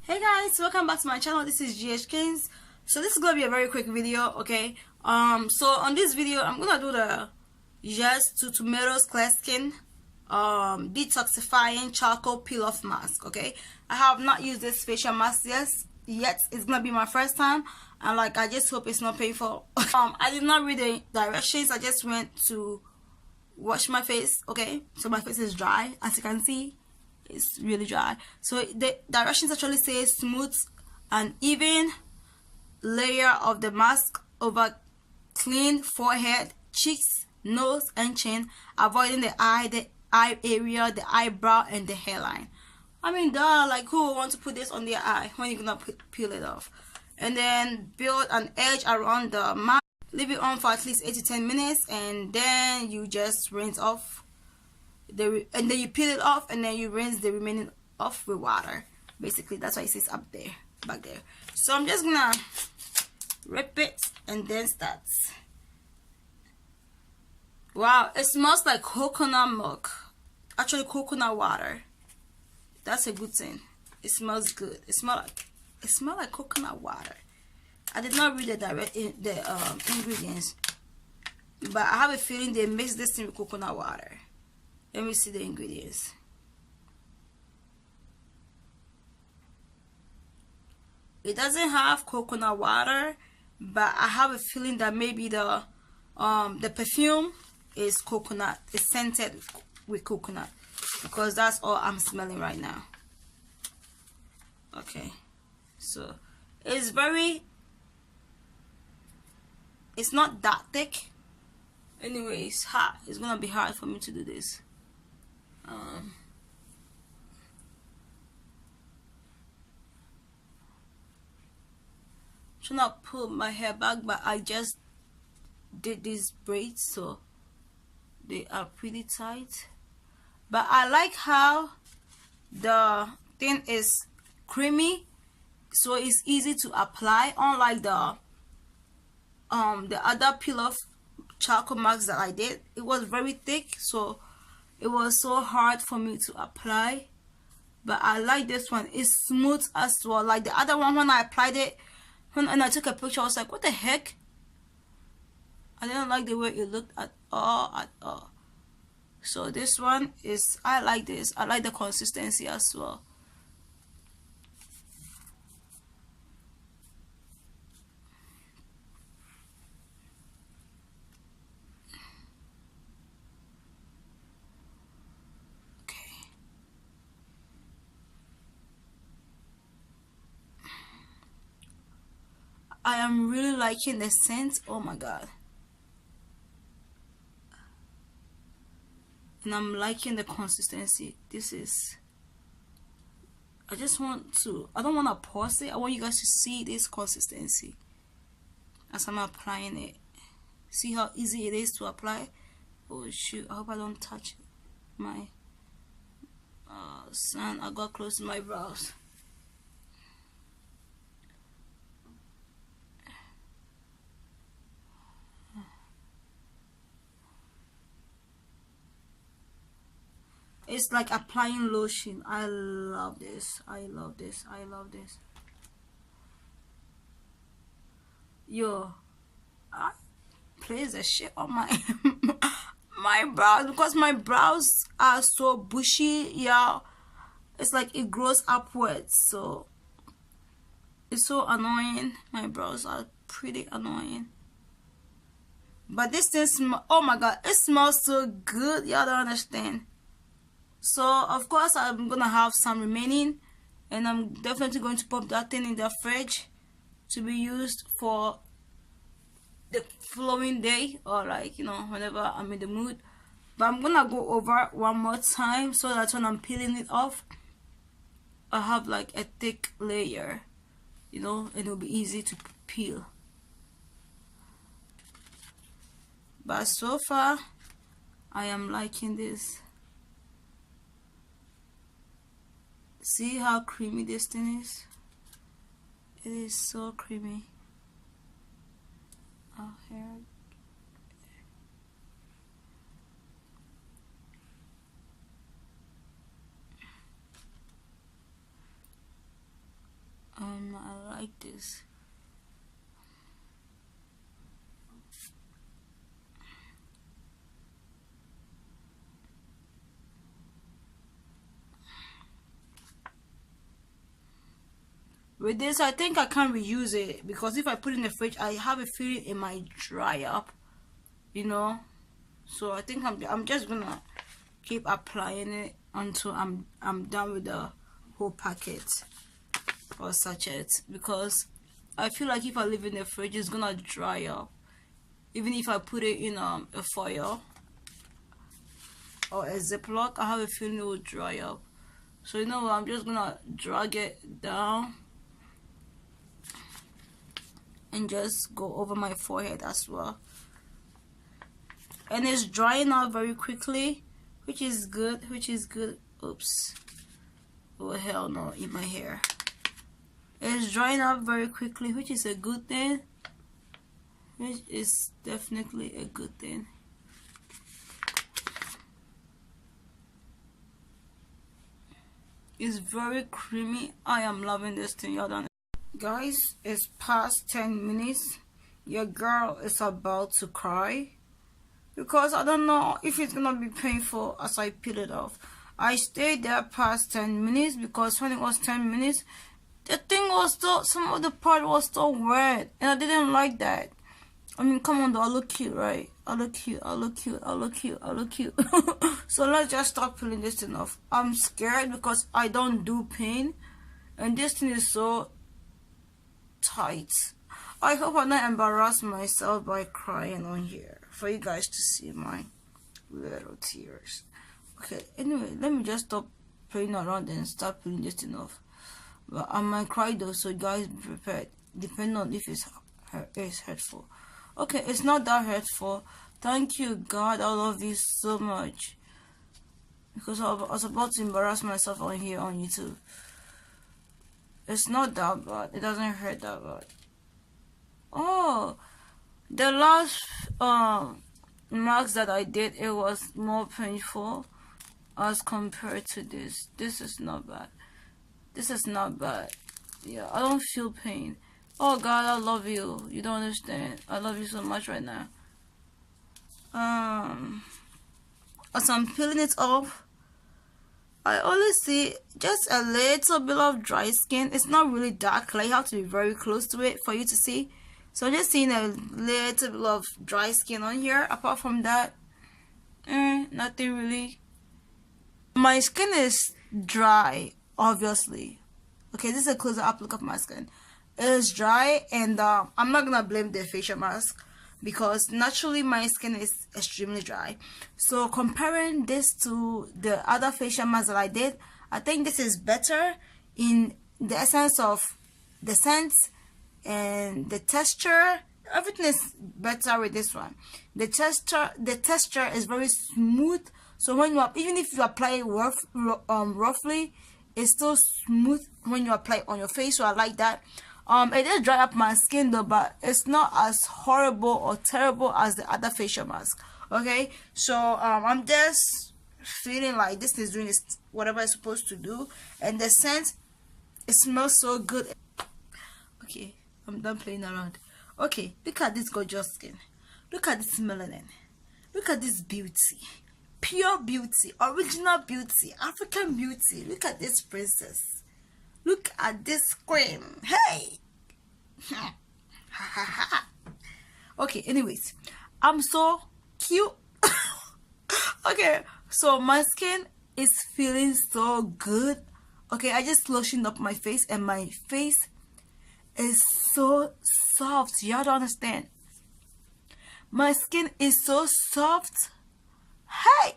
Hey guys, welcome back to my channel. This is GH Kings. So this is gonna be a very quick video, okay? So on this video I'm gonna do the Yes to Tomatoes Clear Skin detoxifying charcoal peel off mask. Okay, I have not used this facial mask yet. It's gonna be my first time, and like I just hope it's not painful. I did not read the directions. I just went to wash my face. Okay, so my face is dry, as you can see. It's really dry. So the directions actually say smooth and even layer of the mask over clean forehead, cheeks, nose, and chin, avoiding the eye area, the eyebrow, and the hairline. I mean, duh, like who would want to put this on their eye when you're gonna peel it off? And then build an edge around the mask. Leave it on for at least 8 to 10 minutes, and then you just rinse off. And then you peel it off, and then you rinse the remaining off with water. Basically, that's why it says up there, back there. So I'm just gonna rip it and then start. Wow, it smells like coconut milk. Actually, coconut water. That's a good thing. It smells good. It smells like coconut water. I did not read the ingredients, but I have a feeling they mix this thing with coconut water. Let me see the ingredients. It doesn't have coconut water, but I have a feeling that maybe the perfume is coconut. It's scented with coconut, because that's all I'm smelling right now. Okay, so it's not that thick. Anyway, it's hot. It's gonna be hard for me to do this. Trying to pull my hair back, but I just did these braids, so they are pretty tight. But I like how the thing is creamy, so it's easy to apply, unlike the other peel off charcoal marks that I did. It was very thick, so it was so hard for me to apply. But I like this one. It's smooth as well. Like the other one, when I applied it, and I took a picture, I was like, what the heck? I didn't like the way it looked at all. So this one is, I like this. I like the consistency as well. I am really liking the scent. Oh my god. And I'm liking the consistency. This is, I don't want to pause it. I want you guys to see this consistency as I'm applying it. See how easy it is to apply. Oh shoot, I hope I don't touch my sun. I got close to my brows. It's like applying lotion. I love this. I love this. I love this. Yo, I plays the shit on my my brows, because my brows are so bushy. Yeah, it's like it grows upwards, so it's so annoying. My brows are pretty annoying. But this thing oh my god, it smells so good. Y'all don't understand. So of course I'm gonna have some remaining, and I'm definitely going to pop that thing in the fridge to be used for the following day, or like, you know, whenever I'm in the mood. But I'm gonna go over one more time so that when I'm peeling it off, I have like a thick layer, you know, and it'll be easy to peel. But so far I am liking this. See how creamy this thing is? It is so creamy. Oh, here. I like this. With this, I think I can't reuse it because if I put it in the fridge, I have a feeling it might dry up, you know. So I think I'm just gonna keep applying it until I'm done with the whole packet or sachet, because I feel like if I leave it in the fridge, it's gonna dry up. Even if I put it in a foil or a Ziploc, I have a feeling it will dry up. So you know what? I'm just gonna drag it down and just go over my forehead as well. And it's drying out very quickly, which is good. Oops. Oh hell no, in my hair. It's drying out very quickly, which is a good thing. Which is definitely a good thing. It's very creamy. I am loving this thing. Y'all done. Guys, it's past 10 minutes. Your girl is about to cry because I don't know if it's gonna be painful as I peel it off. I stayed there past 10 minutes because when it was 10 minutes, the thing was still, some of the part was still wet, and I didn't like that. I mean, come on though, I look cute, right? I look cute. So let's just stop peeling this thing off. I'm scared because I don't do pain, and this thing is so tight. I hope I not embarrass myself by crying on here for you guys to see my little tears. Okay, anyway, let me just stop playing around and start peeling this thing off. But I might cry though, so guys be prepared, depending on if it's hurtful. Okay, it's not that hurtful. Thank you, God. I love you so much. Because I was about to embarrass myself on here on YouTube. It's not that bad. It doesn't hurt that bad. Oh, the last marks that I did, it was more painful as compared to this. This is not bad. This is not bad. Yeah, I don't feel pain. Oh God, I love you. You don't understand. I love you so much right now. As I'm peeling it off, I only see just a little bit of dry skin. It's not really dark. Like, you have to be very close to it for you to see. So I'm just seeing a little bit of dry skin on here. Apart from that, nothing really. My skin is dry, obviously. Okay, this is a closer up look of my skin. It's dry, and I'm not gonna blame the facial mask because naturally my skin is extremely dry. So comparing this to the other facial mask that I did, I think this is better in the essence of the scent and the texture. Everything is better with this one. The texture is very smooth. So when you even if you apply it roughly, it's still smooth when you apply it on your face. So I like that. It did dry up my skin though, but it's not as horrible or terrible as the other facial mask. Okay, so I'm just feeling like this is doing whatever it's supposed to do, and the scent, it smells so good. Okay, I'm done playing around. Okay, look at this gorgeous skin. Look at this melanin. Look at this beauty. Pure beauty, original beauty, African beauty. Look at this princess. Look at this queen. Hey! Okay, anyways, I'm so cute. Okay, so my skin is feeling so good. Okay, I just lotioned up my face, and my face is so soft. Y'all don't understand. My skin is so soft. Hey!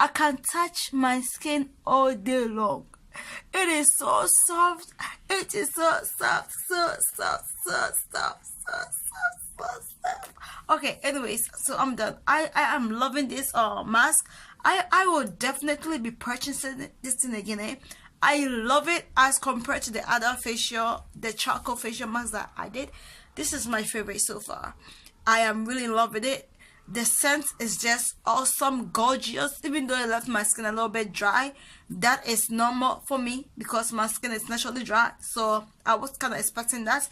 I can touch my skin all day long. It is so soft. It is so soft. Okay, anyways, so I'm done. I am loving this mask. I will definitely be purchasing this thing again. I love it as compared to the other the charcoal facial mask that I did. This is my favorite so far. I am really loving it. The scent is just awesome, gorgeous. Even though it left my skin a little bit dry, that is normal for me because my skin is naturally dry, so I was kind of expecting that.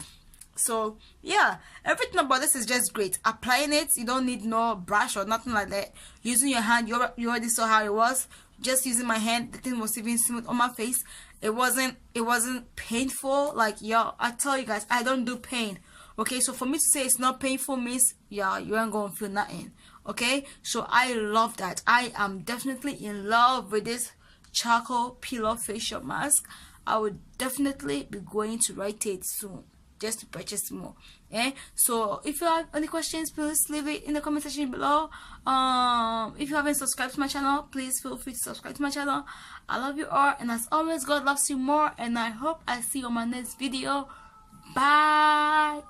So yeah, everything about this is just great. Applying it, you don't need no brush or nothing like that. Using your hand, you already saw how it was. Just using my hand, the thing was even smooth on my face. It wasn't painful. Like, yo, I tell you guys, I don't do pain. Okay, so for me to say it's not painful means, yeah, you ain't gonna feel nothing. Okay, so I love that. I am definitely in love with this charcoal peel-off facial mask. I would definitely be going to Rite Aid soon just to purchase more. So if you have any questions, please leave it in the comment section below. If you haven't subscribed to my channel, please feel free to subscribe to my channel. I love you all, and as always, God loves you more, and I hope I see you on my next video. Bye.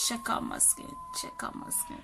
Check out my skin.